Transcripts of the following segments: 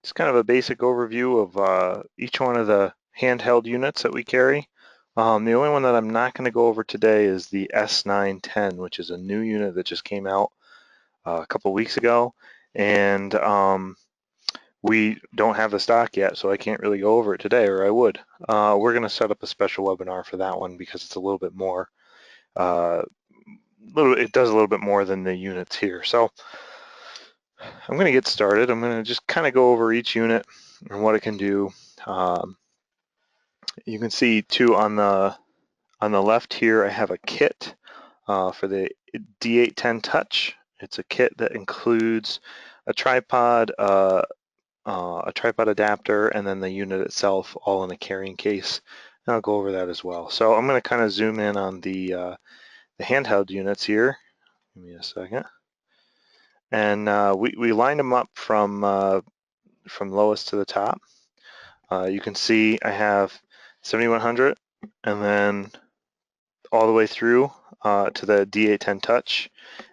Just kind of a basic overview of each one of the handheld units that we carry. The only one that I'm not going to go over today is the S910, which is a new unit that just came out a couple weeks ago, and we don't have the stock yet, so I can't really go over it today, or I would. We're going to set up a special webinar for that one because it's a little bit more, it does a little bit more than the units here. So I'm going to get started. I'm going to just kind of go over each unit and what it can do. You can see too on the left here, I have a kit for the D810 Touch. It's a kit that includes a tripod adapter, and then the unit itself, all in a carrying case. And I'll go over that as well. So I'm going to kind of zoom in on the handheld units here. Give me a second. And we lined them up from lowest to the top. You can see I have 7100, and then all the way through to the D810 Touch,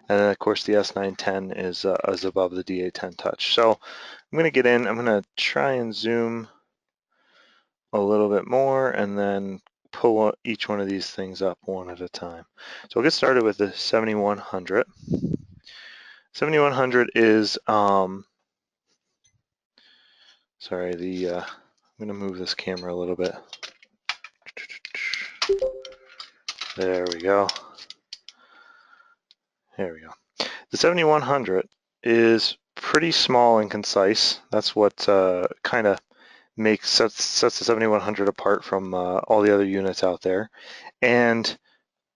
and then of course the S910 is above the D810 Touch. So I'm going to get in. I'm going to try and zoom a little bit more, and then pull each one of these things up one at a time. So we'll get started with the 7100. 7100 is sorry, I'm going to move this camera a little bit. There we go. There we go. The 7100 is pretty small and concise. That's what kind of sets the 7100 apart from all the other units out there. And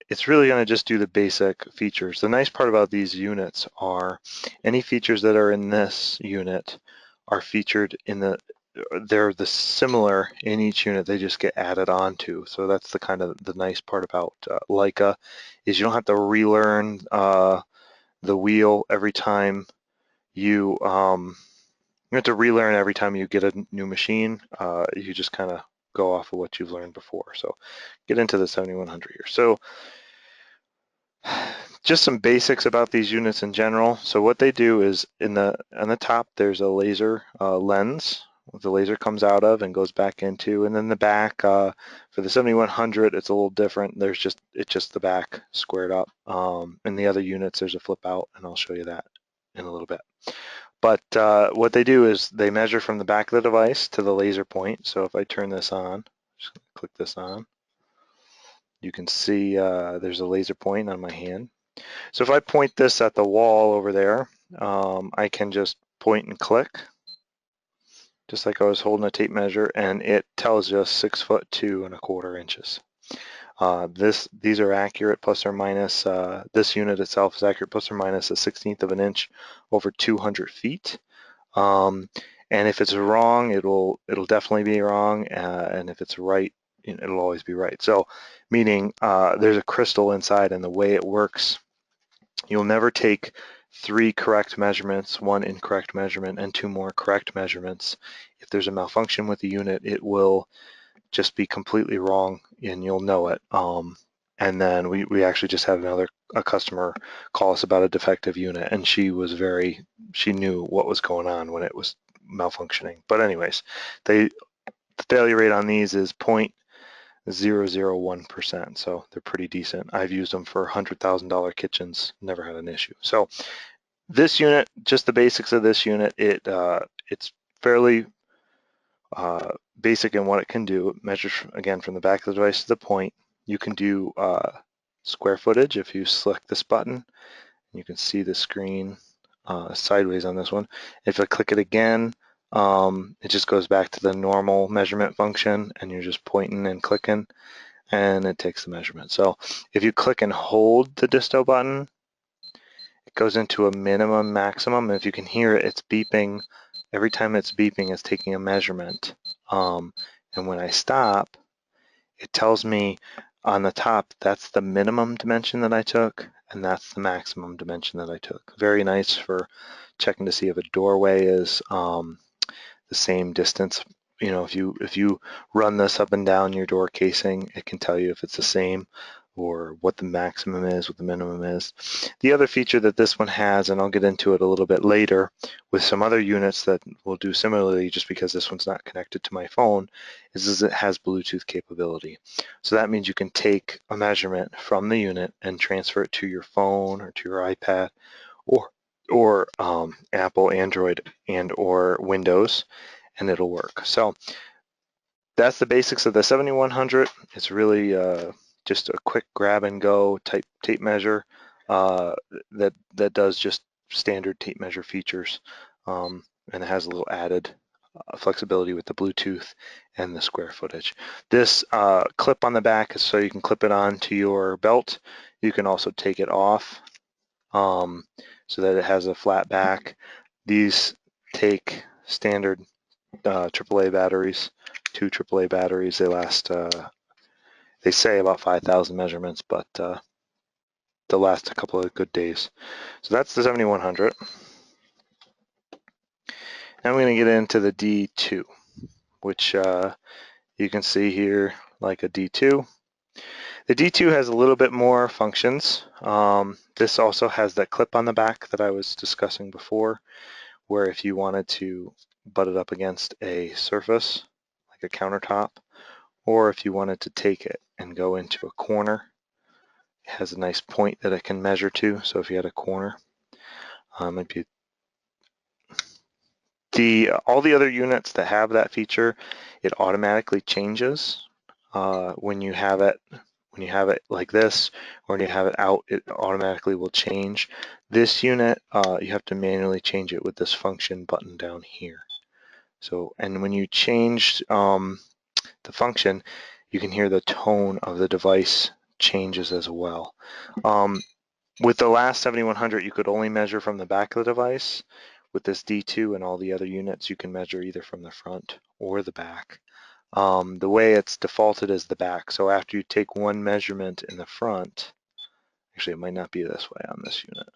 it's really going to just do the basic features. The nice part about these units are any features that are in this unit are featured in they're the similar in each unit, they just get added on to. So that's the kind of the nice part about Leica, is you don't have to relearn the wheel every time you have to relearn every time you get a new machine. You just kind of go off of what you've learned before. So get into the 7100 here. So just some basics about these units in general. So what they do is on the top there's a laser lens the laser comes out of and goes back into, and then the back for the 7100 it's a little different. It's just the back squared up. In the other units there's a flip out, and I'll show you that in a little bit. But what they do is they measure from the back of the device to the laser point. So if I turn this on, just click this on, you can see there's a laser point on my hand. So if I point this at the wall over there, I can just point and click, just like I was holding a tape measure, and it tells us 6'2" 1/4 inches. These are accurate, plus or minus. This unit itself is accurate, plus or minus 1/16 of an inch over 200 feet. And if it's wrong, it'll definitely be wrong, and if it's right, it'll always be right. So, meaning there's a crystal inside, and the way it works, you'll never take 3 correct measurements, 1 incorrect measurement, and 2 more correct measurements. If there's a malfunction with the unit, it will just be completely wrong, and you'll know it. And then we actually just had a customer call us about a defective unit, and she knew what was going on when it was malfunctioning. But anyways, the failure rate on these is 0.001%, so they're pretty decent. I've used them for $100,000 kitchens, never had an issue. So this unit, just the basics of this unit, it's fairly basic in what it can do. It measures, again, from the back of the device to the point. You can do square footage if you select this button. You can see the screen sideways on this one. If I click it again, it just goes back to the normal measurement function, and you're just pointing and clicking, and it takes the measurement. So if you click and hold the disto button, it goes into a minimum maximum, and if you can hear it, it's beeping. Every time it's beeping, it's taking a measurement. And when I stop, it tells me on the top, that's the minimum dimension that I took, and that's the maximum dimension that I took. Very nice for checking to see if a doorway is the same distance. If you run this up and down your door casing, it can tell you if it's the same or what the maximum is, what the minimum is. The other feature that this one has, and I'll get into it a little bit later with some other units that will do similarly just because this one's not connected to my phone, is it has Bluetooth capability. So that means you can take a measurement from the unit and transfer it to your phone or to your iPad or Apple, Android, and or Windows, and it'll work. So that's the basics of the 7100. It's really just a quick grab and go type tape measure that does just standard tape measure features, and it has a little added flexibility with the Bluetooth and the square footage. This clip on the back is so you can clip it onto your belt. You can also take it off so that it has a flat back. These take standard AAA batteries, 2 AAA batteries. They last, they say about 5,000 measurements, but they'll last a couple of good days. So that's the 7100. Now I'm going to get into the D2, which you can see here like a D2. The D2 has a little bit more functions. This also has that clip on the back that I was discussing before, where if you wanted to butt it up against a surface, like a countertop, or if you wanted to take it and go into a corner, it has a nice point that it can measure to. So if you had a corner, it'd be all the other units that have that feature, it automatically changes when you have it like this, or when you have it out, it automatically will change. This unit, you have to manually change it with this function button down here. So, and when you change the function, you can hear the tone of the device changes as well. With the last 7100, you could only measure from the back of the device. With this D2 and all the other units, you can measure either from the front or the back. The way it's defaulted is the back. So after you take one measurement in the front, actually it might not be this way on this unit.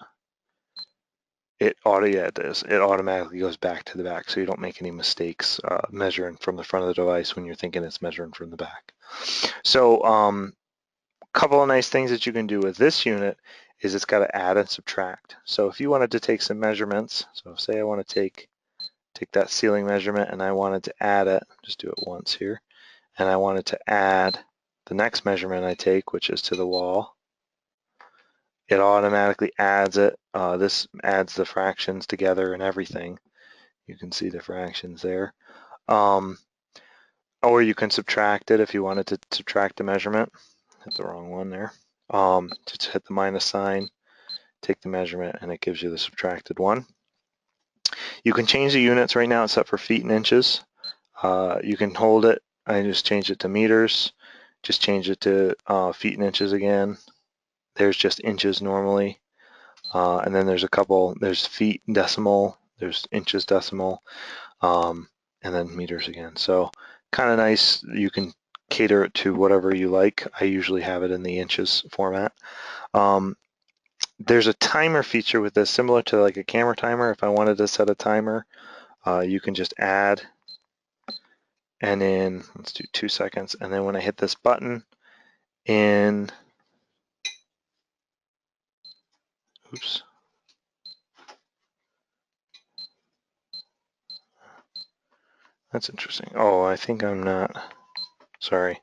It is. It automatically goes back to the back, so you don't make any mistakes measuring from the front of the device when you're thinking it's measuring from the back. So a couple of nice things that you can do with this unit is it's got to add and subtract. So if you wanted to take some measurements, so say I want to take that ceiling measurement and I wanted to add it, just do it once here, and I wanted to add the next measurement I take, which is to the wall, it automatically adds it. This adds the fractions together and everything. You can see the fractions there. Or you can subtract it if you wanted to subtract the measurement. Hit the wrong one there. Just hit the minus sign, take the measurement, and it gives you the subtracted one. You can change the units right now. It's set for feet and inches. You can hold it. I just changed it to meters. Just change it to feet and inches again. There's just inches normally. And then there's a couple, there's feet decimal, there's inches decimal, and then meters again. So kind of nice. You can cater it to whatever you like. I usually have it in the inches format. There's a timer feature with this, similar to like a camera timer. If I wanted to set a timer, you can just add, and then let's do 2 seconds. And then when I hit this button in, oops. That's interesting. Oh, I think I'm not, sorry.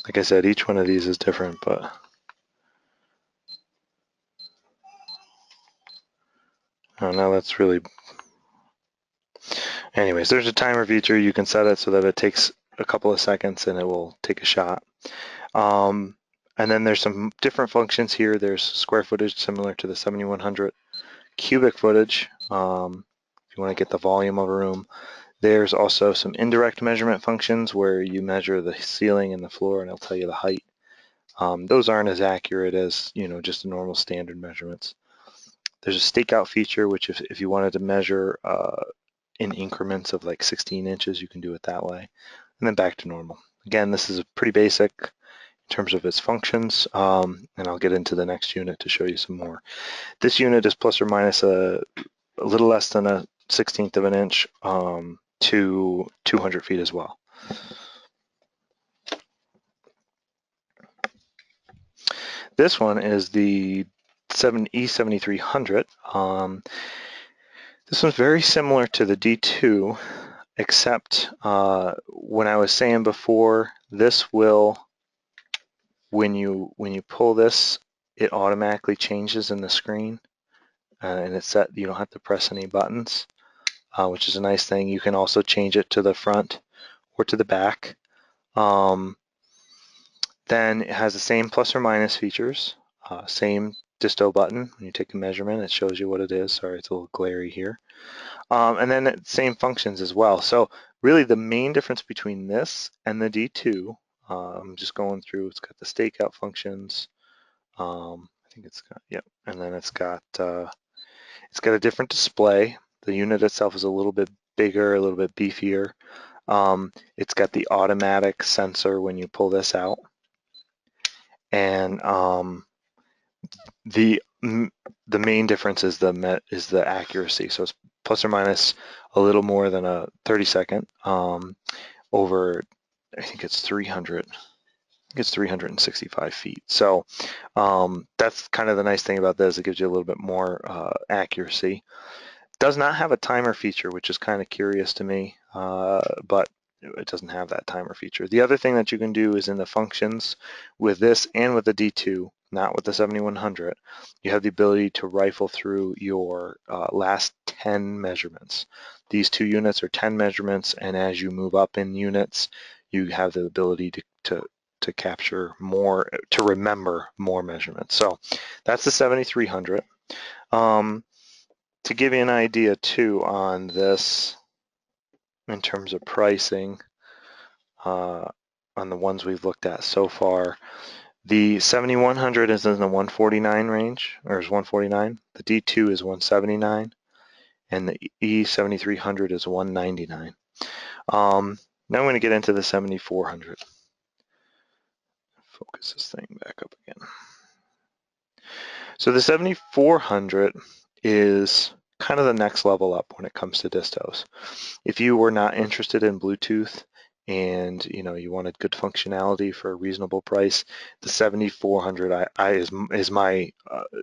Like I said, each one of these is different, but oh, now that's really, anyways, there's a timer feature. You can set it so that it takes a couple of seconds and it will take a shot. And then there's some different functions here. There's square footage similar to the 7100, cubic footage if you want to get the volume of a room. There's also some indirect measurement functions where you measure the ceiling and the floor and it'll tell you the height. Those aren't as accurate as, you know, just the normal standard measurements. There's a stakeout feature, which if you wanted to measure in increments of like 16 inches, you can do it that way. And then back to normal. Again, this is pretty basic in terms of its functions, and I'll get into the next unit to show you some more. This unit is plus or minus a little less than a 1/16 of an inch to 200 feet as well. This one is the E7300. This one's very similar to the D2, except when I was saying before, this will, when you pull this, it automatically changes in the screen, and it's set. You don't have to press any buttons, which is a nice thing. You can also change it to the front or to the back. Then it has the same plus or minus features, same disto button. When you take a measurement, it shows you what it is. Sorry, it's a little glary here. And then same functions as well. So really the main difference between this and the D2, I'm just going through, it's got the stakeout functions. I think it's got, yep, and then it's got a different display. The unit itself is a little bit bigger, a little bit beefier. It's got the automatic sensor when you pull this out. And the main difference is the accuracy. So it's plus or minus a little more than a 30-second over, I think it's 300. I think it's 365 feet. So that's kind of the nice thing about this. It gives you a little bit more accuracy. Does not have a timer feature, which is kind of curious to me, but it doesn't have that timer feature. The other thing that you can do is in the functions with this and with the D2, not with the 7100, you have the ability to rifle through your last 10 measurements. These two units are 10 measurements, and as you move up in units, you have the ability to capture more, to remember more measurements. So that's the 7300. To give you an idea too on this, in terms of pricing, on the ones we've looked at so far, the 7100 is in the 149 range, or is 149. The D2 is 179, and the E7300 is 199. Now I'm going to get into the 7400. Focus this thing back up again. So the 7400 is kind of the next level up when it comes to distos. If you were not interested in Bluetooth and you wanted good functionality for a reasonable price, the 7400i is my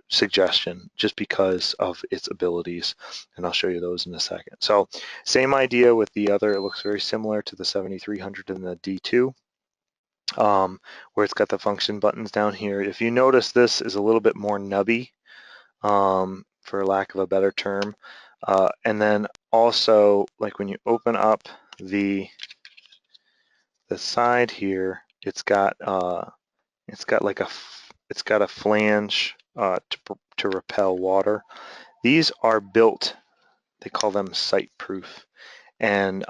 suggestion, just because of its abilities, and I'll show you those in a second. So same idea with the other. It looks very similar to the 7300 and the D2. Where it's got the function buttons down here. If you notice, this is a little bit more nubby, for lack of a better term. And then also, like when you open up the side here, it's got like a flange to repel water. These are built, they call them site proof, and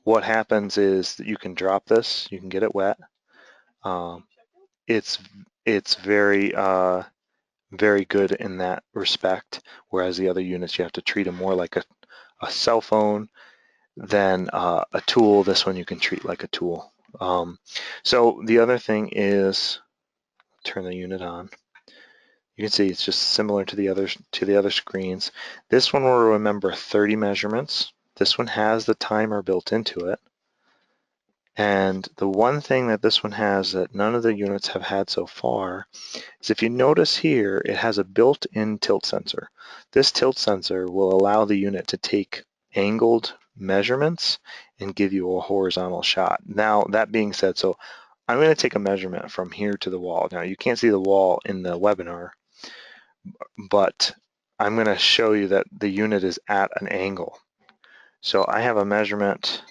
what happens is that you can drop this, you can get it wet. It's very very good in that respect, whereas the other units you have to treat them more like a cell phone than a tool. This one you can treat like a tool. So the other thing is, turn the unit on. You can see it's just similar to the other screens. This one will remember 30 measurements. This one has the timer built into it. And the one thing that this one has that none of the units have had so far is, if you notice here, it has a built-in tilt sensor. This tilt sensor will allow the unit to take angled measurements and give you a horizontal shot. Now, that being said, so I'm going to take a measurement from here to the wall. Now, you can't see the wall in the webinar, but I'm going to show you that the unit is at an angle. So I have a measurement.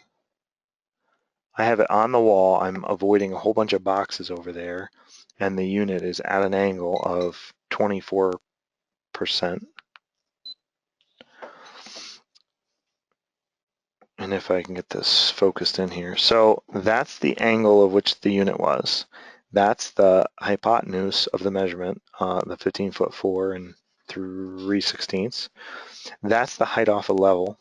I have it on the wall. I'm avoiding a whole bunch of boxes over there, and the unit is at an angle of 24%. And if I can get this focused in here. So that's the angle of which the unit was. That's the hypotenuse of the measurement, the 15'4" and 3/16. That's the height off a level.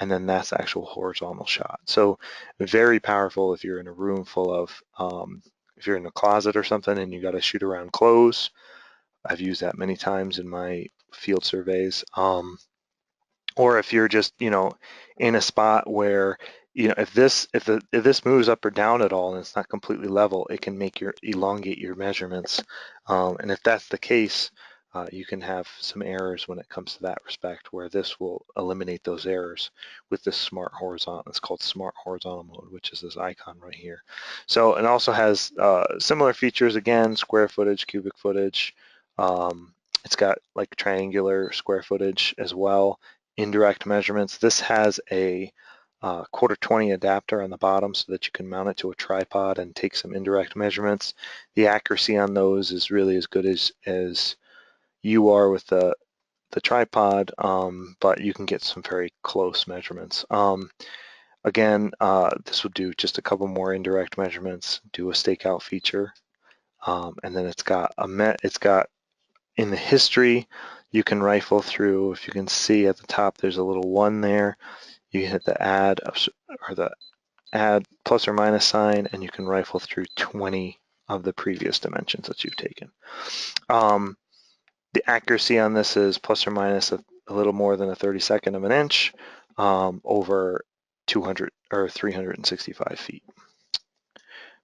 And then that's the actual horizontal shot. So very powerful if you're in a room full of, if you're in a closet or something and you got to shoot around clothes. I've used that many times in my field surveys. Or if you're just, in a spot where if this moves up or down at all and it's not completely level, it can make elongate your measurements. And if that's the case, you can have some errors when it comes to that respect, where this will eliminate those errors with this smart horizontal. It's called smart horizontal mode, which is this icon right here. So it also has similar features, again, square footage, cubic footage. It's got like triangular square footage as well, indirect measurements. This has a quarter 20 adapter on the bottom so that you can mount it to a tripod and take some indirect measurements. The accuracy on those is really as good as you are with the tripod, but you can get some very close measurements. Again, this will do just a couple more indirect measurements, do a stakeout feature, and then it's got in the history, you can rifle through. If you can see at the top, there's a little 1 there. You hit the add or the add plus or minus sign, and you can rifle through 20 of the previous dimensions that you've taken. The accuracy on this is plus or minus a little more than a 32nd of an inch over 200 or 365 feet.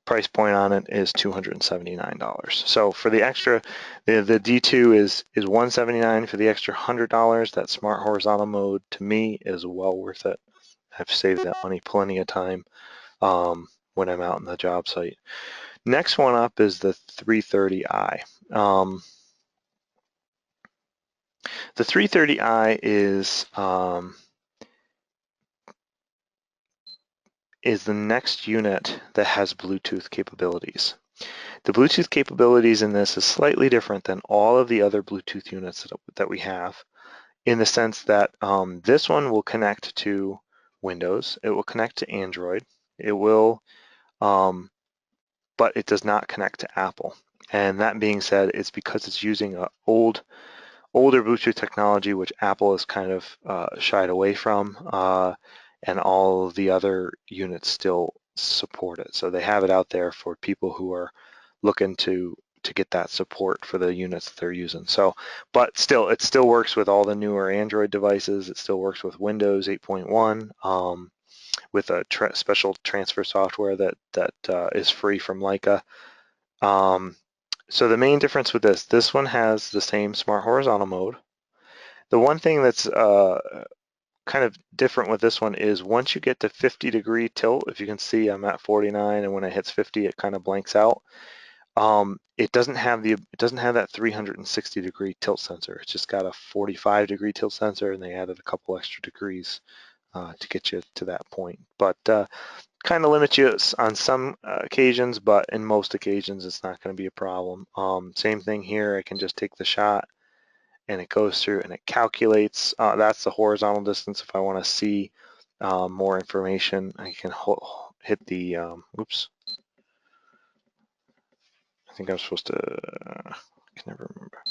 Price point on it is $279. So for the extra, the D2 is $179 for the extra $100. That smart horizontal mode to me is well worth it. I've saved that money plenty of time when I'm out on the job site. Next one up is the 330i. The 330i is the next unit that has Bluetooth capabilities. The Bluetooth capabilities in this is slightly different than all of the other Bluetooth units that we have, in the sense that this one will connect to Windows, it will connect to Android, it will, but it does not connect to Apple. And that being said, it's because it's using an older Bluetooth technology, which Apple has kind of shied away from, and all of the other units still support it. So they have it out there for people who are looking to get that support for the units that they're using. So, but still, it still works with all the newer Android devices. It still works with Windows 8.1 with a special transfer software that is free from Leica. So the main difference with this one has the same smart horizontal mode. The one thing that's kind of different with this one is once you get to 50-degree tilt, if you can see I'm at 49, and when it hits 50 it kind of blanks out. It doesn't have that 360-degree tilt sensor. It's just got a 45-degree tilt sensor, and they added a couple extra degrees to get you to that point. But kind of limits you on some occasions, but in most occasions it's not going to be a problem. Same thing here, I can just take the shot and it goes through and it calculates. That's the horizontal distance. If I want to see more information, I can hit the, oops, I think I'm supposed to, I can never remember.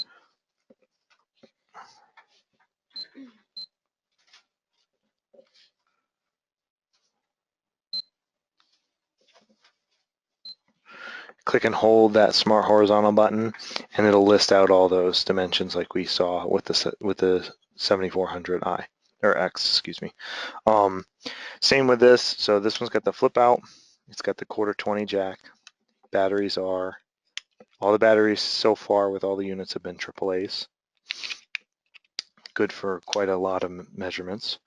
Click and hold that smart horizontal button, and it'll list out all those dimensions like we saw with the 7400i or X, excuse me. Same with this. So this one's got the flip out. It's got the quarter 20 jack. Batteries are, all the batteries so far with all the units have been AAA's. Good for quite a lot of measurements.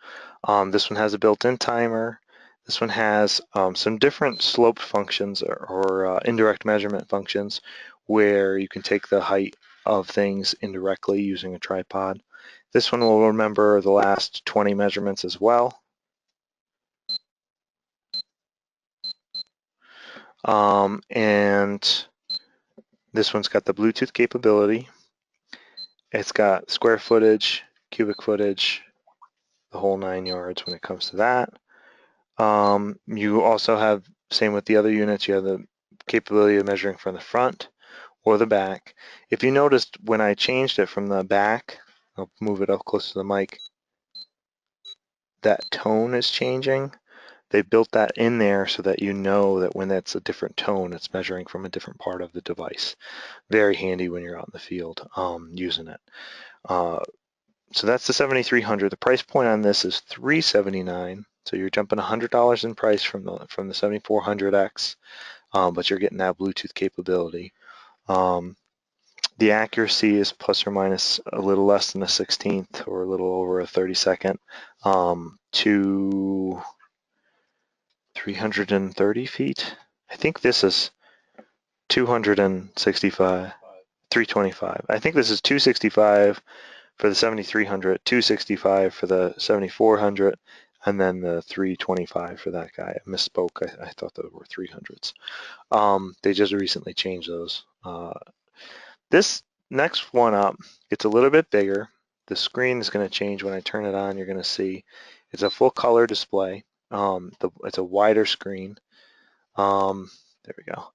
This one has a built-in timer. This one has some different slope functions or indirect measurement functions where you can take the height of things indirectly using a tripod. This one will remember the last 20 measurements as well. And this one's got the Bluetooth capability. It's got square footage, cubic footage, the whole 9 yards when it comes to that. You also have, same with the other units, you have the capability of measuring from the front or the back. If you noticed when I changed it from the back, I'll move it up close to the mic, that tone is changing. They built that in there so that you know that when that's a different tone, it's measuring from a different part of the device. Very handy when you're out in the field using it. So that's the 7300. The price point on this is $379 So you're jumping $100 in price from the 7400X, but you're getting that Bluetooth capability. The accuracy is plus or minus a little less than a 16th or a little over a 32nd to 330 feet. I think this is 265, 325. I think this is 265 for the 7300, 265 for the 7400, and then the 325 for that guy. I misspoke. I thought those were 300s. They just recently changed those. This next one up, it's a little bit bigger. The screen is going to change when I turn it on. You're going to see it's a full color display. It's a wider screen. There we go.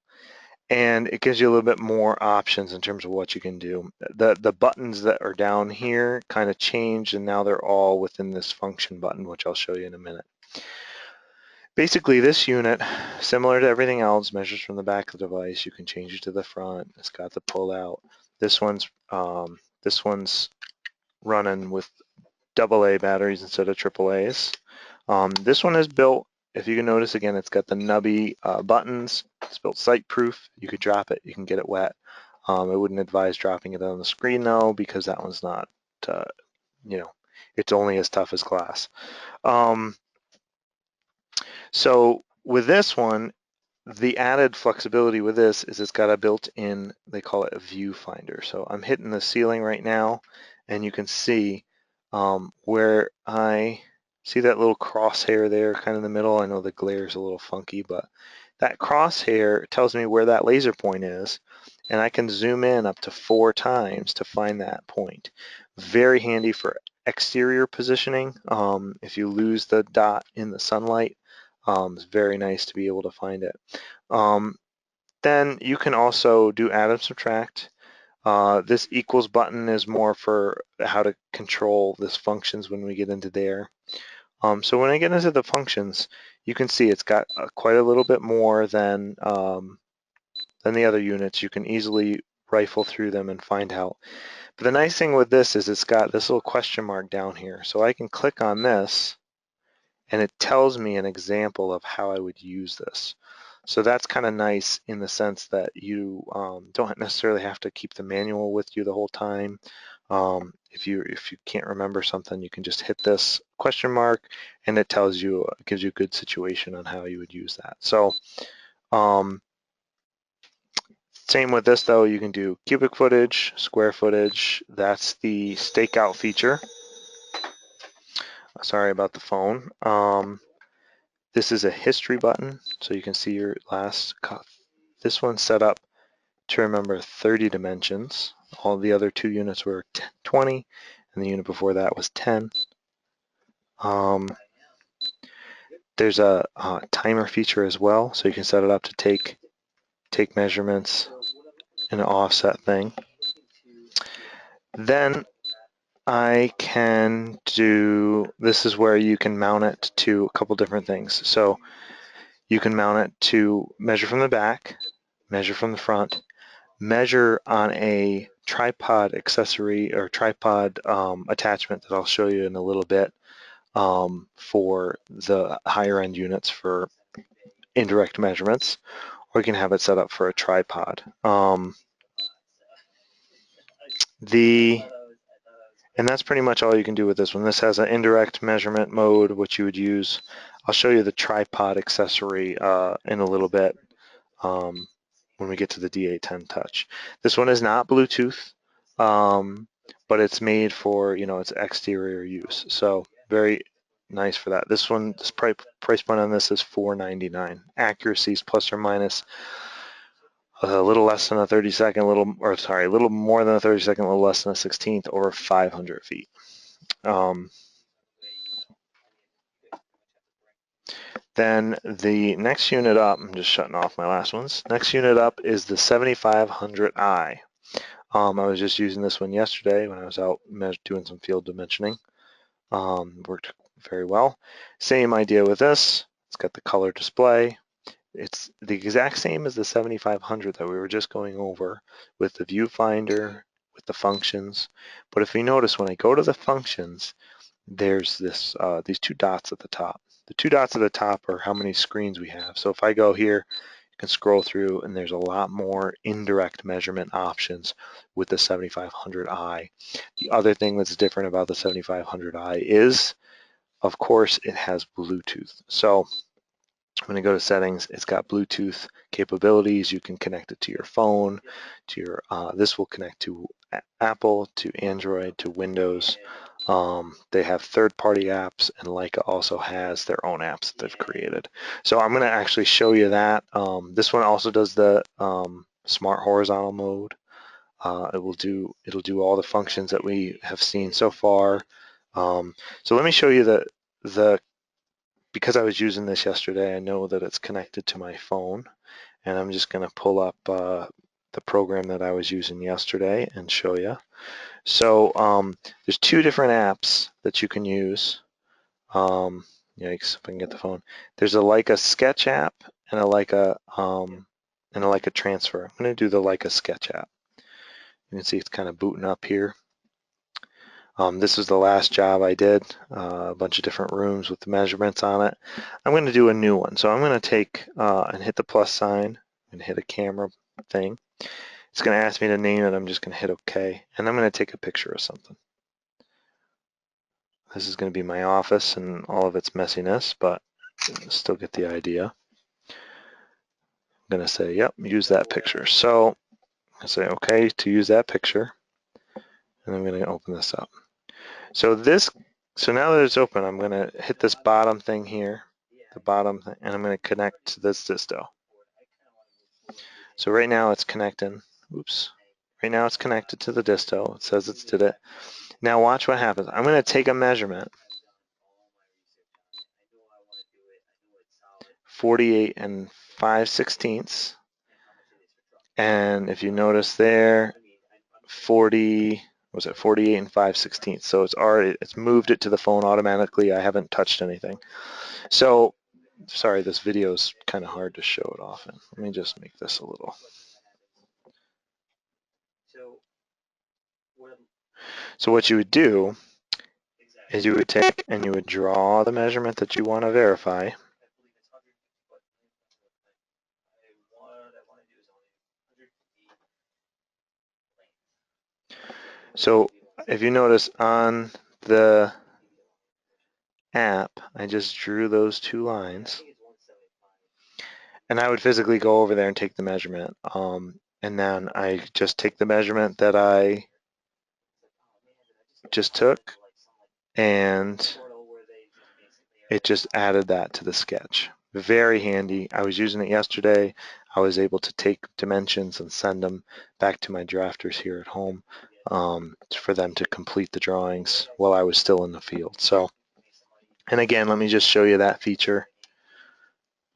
And it gives you a little bit more options in terms of what you can do. The buttons that are down here kind of changed, and now they're all within this function button, which I'll show you in a minute. Basically, this unit, similar to everything else, measures from the back of the device. You can change it to the front. It's got the pull out. This one's running with AA batteries instead of AAAs. This one is built, if you can notice again, it's got the nubby buttons. It's built site-proof. You could drop it, you can get it wet. I wouldn't advise dropping it on the screen though, because that one's not, it's only as tough as glass. So with this one, the added flexibility with this is it's got a built-in, they call it a viewfinder. So I'm hitting the ceiling right now, and you can see where I see that little crosshair there kind of in the middle. I know the glare is a little funky, but that crosshair tells me where that laser point is, and I can zoom in up to 4 times to find that point. Very handy for exterior positioning. If you lose the dot in the sunlight, it's very nice to be able to find it. Then you can also do add and subtract. This equals button is more for how to control this functions when we get into there. So when I get into the functions, you can see it's got quite a little bit more than the other units. You can easily rifle through them and find out. But the nice thing with this is it's got this little question mark down here. So I can click on this, and it tells me an example of how I would use this. So that's kind of nice in the sense that you don't necessarily have to keep the manual with you the whole time. If you can't remember something, you can just hit this question mark, and it tells you, gives you a good situation on how you would use that. So same with this though, you can do cubic footage, square footage. That's the stakeout feature. Sorry about the phone. This is a history button, so you can see your last cut. This one's set up to remember 30 dimensions. All the other 2 units were 20, and the unit before that was 10. There's a timer feature as well, so you can set it up to take measurements in an offset thing. Then I can do, this is where you can mount it to a couple different things. So you can mount it to measure from the back, measure from the front, measure on a tripod accessory or tripod attachment that I'll show you in a little bit for the higher end units for indirect measurements, or you can have it set up for a tripod. And that's pretty much all you can do with this one. This has an indirect measurement mode, which you would use. I'll show you the tripod accessory in a little bit when we get to the D810 Touch. This one is not Bluetooth, but it's made for, its exterior use. So very nice for that. This one, this price point on this is $499. Accuracy is plus or minus a little less than a 32nd, a little more than a 32nd, a little less than a 16th, over 500 feet. Then the next unit up, I'm just shutting off my last ones. Next unit up is the 7500i. I was just using this one yesterday when I was out doing some field dimensioning. Worked very well. Same idea with this. It's got the color display. It's the exact same as the 7500 that we were just going over with the viewfinder, with the functions. But if you notice, when I go to the functions, there's this these 2 dots at the top. The two dots at the top are how many screens we have. So if I go here, you can scroll through and there's a lot more indirect measurement options with the 7500i. The other thing that's different about the 7500i is, of course, it has Bluetooth. So when you go to settings, it's got Bluetooth capabilities. You can connect it to your phone, to your, this will connect to Apple, to Android, to Windows. They have third-party apps, and Leica also has their own apps that they've created. So I'm going to actually show you that. This one also does the smart horizontal mode. It'll do all the functions that we have seen so far. So let me show you because I was using this yesterday, I know that it's connected to my phone, and I'm just going to pull up the program that I was using yesterday and show you. So there's two different apps that you can use. Yikes, if I can get the phone. There's a Leica Sketch app and a Leica Transfer. I'm going to do the Leica Sketch app. You can see it's kind of booting up here. This was the last job I did, a bunch of different rooms with the measurements on it. I'm going to do a new one. So I'm going to take and hit the plus sign and hit a camera thing. It's going to ask me to name it. I'm just going to hit OK. And I'm going to take a picture of something. This is going to be my office and all of its messiness, but still get the idea. I'm going to say, yep, use that picture. So I say OK to use that picture. And I'm going to open this up. So now that it's open, I'm going to hit this bottom thing here, and I'm going to connect to this disto. So right now it's connecting. Oops. Right now it's connected to the disto. It says it's did it. Now watch what happens. I'm going to take a measurement. 48 5/16. And if you notice there, 48 5/16. So it's moved it to the phone automatically. I haven't touched anything. So sorry, this video is kind of hard to show it off in. Let me just make this a little. So what you would do is you would take and you would draw the measurement that you want to verify. So if you notice on the app, I just drew those two lines. And I would physically go over there and take the measurement. And then I just take the measurement that I just took, and it just added that to the sketch. Very handy. I was using it yesterday. I was able to take dimensions and send them back to my drafters here at home for them to complete the drawings while I was still in the field. So, and again, let me just show you that feature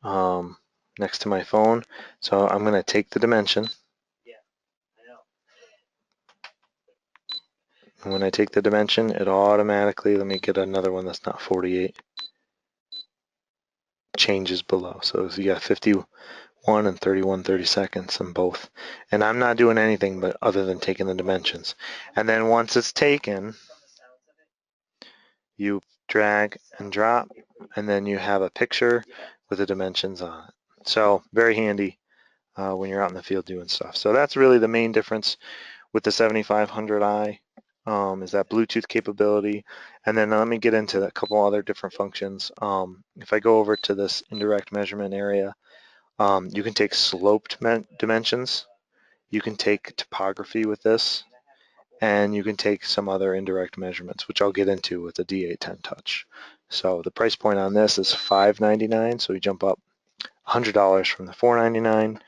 next to my phone. So I'm going to take the dimension. And when I take the dimension, it automatically, let me get another one that's not 48, changes below. So you got 51 and 31/32 in both. And I'm not doing anything but other than taking the dimensions. And then once it's taken, you drag and drop, and then you have a picture with the dimensions on it. So very handy when you're out in the field doing stuff. So that's really the main difference with the 7500i. Is that Bluetooth capability. And then let me get into a couple other different functions. If I go over to this indirect measurement area, you can take sloped dimensions, you can take topography with this, and you can take some other indirect measurements, which I'll get into with the D810 Touch. So the price point on this is $599, so we jump up $100 from the $499,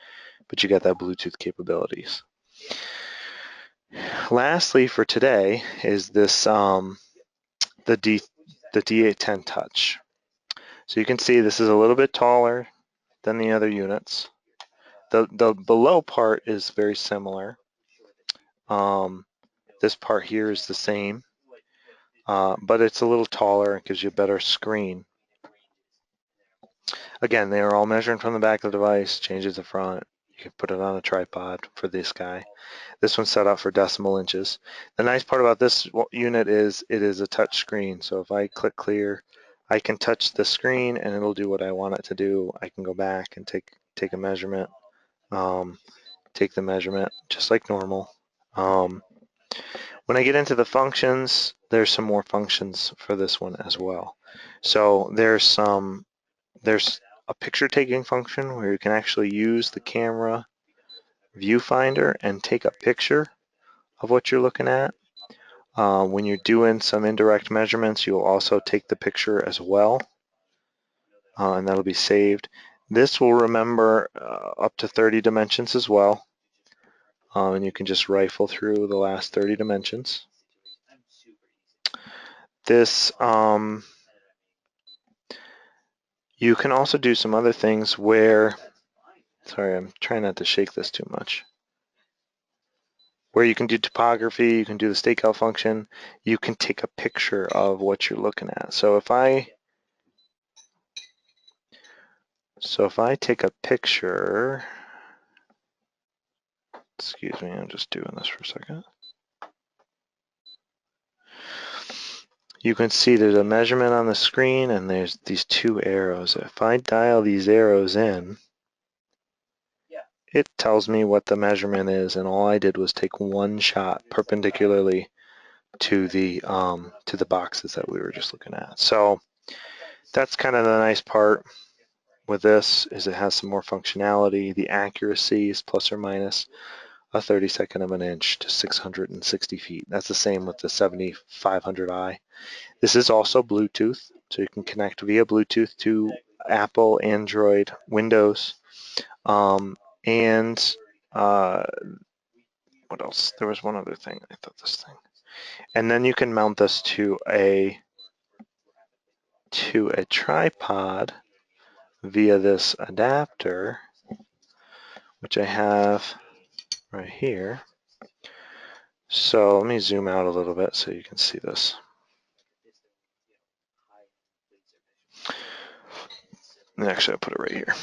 but you get that Bluetooth capabilities. Lastly for today is this the D810 Touch. So you can see this is a little bit taller than the other units. The below part is very similar. This part here is the same, but it's a little taller and gives you a better screen. Again, they are all measuring from the back of the device, changes the front. You can put it on a tripod for this guy. This one's set up for decimal inches. The nice part about this unit is it is a touch screen. So if I click clear, I can touch the screen and it'll do what I want it to do. I can go back and take a measurement, take the measurement just like normal. When I get into the functions, there's some more functions for this one as well. So there's a picture taking function where you can actually use the camera viewfinder and take a picture of what you're looking at. When you're doing some indirect measurements, you'll also take the picture as well, and that'll be saved. This will remember up to 30 dimensions as well, and you can just rifle through the last 30 dimensions. This, you can also do some other things where, sorry, I'm trying not to shake this too much, where you can do topography, you can do the stakeout function, you can take a picture of what you're looking at. So if I take a picture, excuse me, I'm just doing this for a second. You can see there's a measurement on the screen and there's these two arrows. If I dial these arrows in, it tells me what the measurement is, and all I did was take one shot perpendicularly to the boxes that we were just looking at. So that's kind of the nice part with this, is it has some more functionality. The accuracy is plus or minus a 32nd of an inch to 660 feet. That's the same with the 7500i. This is also Bluetooth, so you can connect via Bluetooth to Apple, Android, Windows, and what else? There was one other thing. I thought this thing. And then you can mount this to a tripod via this adapter, which I have right here. So let me zoom out a little bit so you can see this. And actually, I'll put it right here.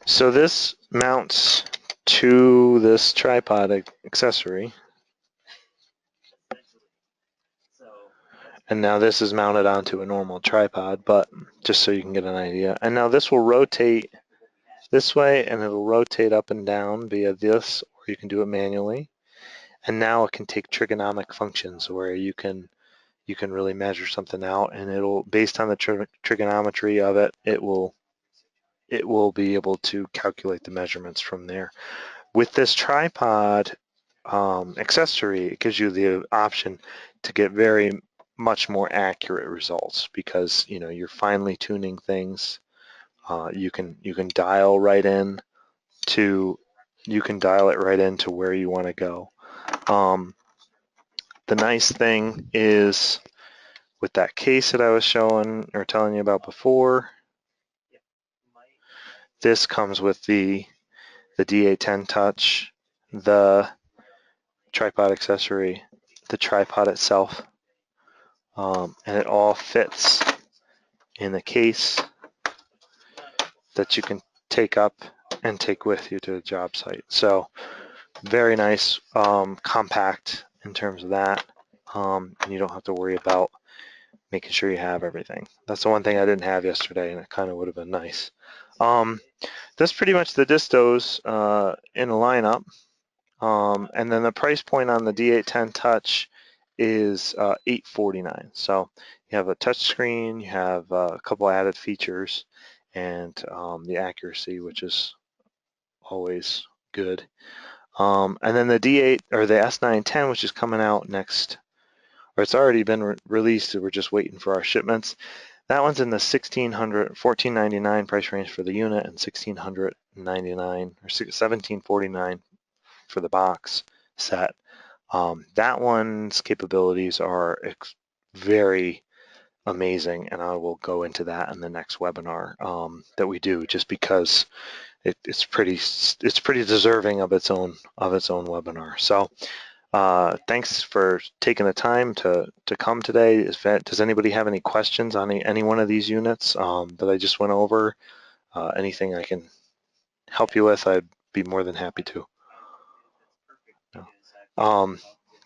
So this mounts to this tripod accessory. And now this is mounted onto a normal tripod, but just so you can get an idea. And now this will rotate this way, and it'll rotate up and down via this, or you can do it manually. And now it can take trigonomic functions where you can really measure something out, and it'll, based on the trigonometry of it, it will be able to calculate the measurements from there. With this tripod accessory, it gives you the option to get very much more accurate results, because you're finely tuning things. You can dial right in to dial it right into where you want to go. The nice thing is, with that case that I was showing or telling you about before, this comes with the D810 touch, the tripod accessory, the tripod itself, and it all fits in the case that you can take up and take with you to the job site. So very nice, compact in terms of that, and you don't have to worry about making sure you have everything. That's the one thing I didn't have yesterday, and it kind of would have been nice. That's pretty much the distos in a lineup. And then the price point on the D810 Touch is $849. So you have a touch screen, you have a couple added features, and the accuracy, which is always good. And then the D8 or the S910, which is coming out next, or it's already been released, we're just waiting for our shipments. That one's in the $1,499 price range for the unit, and $1,699 or $1,749 for the box set. That one's capabilities are very amazing, and I will go into that in the next webinar that we do, just because it's pretty deserving of its own webinar. So thanks for taking the time to come today. Does anybody have any questions on any one of these units that I just went over? Anything I can help you with, I'd be more than happy to.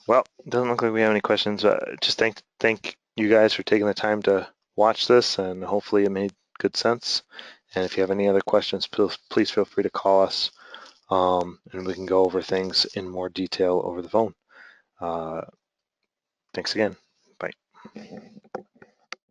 Well, it doesn't look like we have any questions. Just thank you guys for taking the time to watch this, and hopefully it made good sense. And if you have any other questions, please feel free to call us, and we can go over things in more detail over the phone. Thanks again. Bye.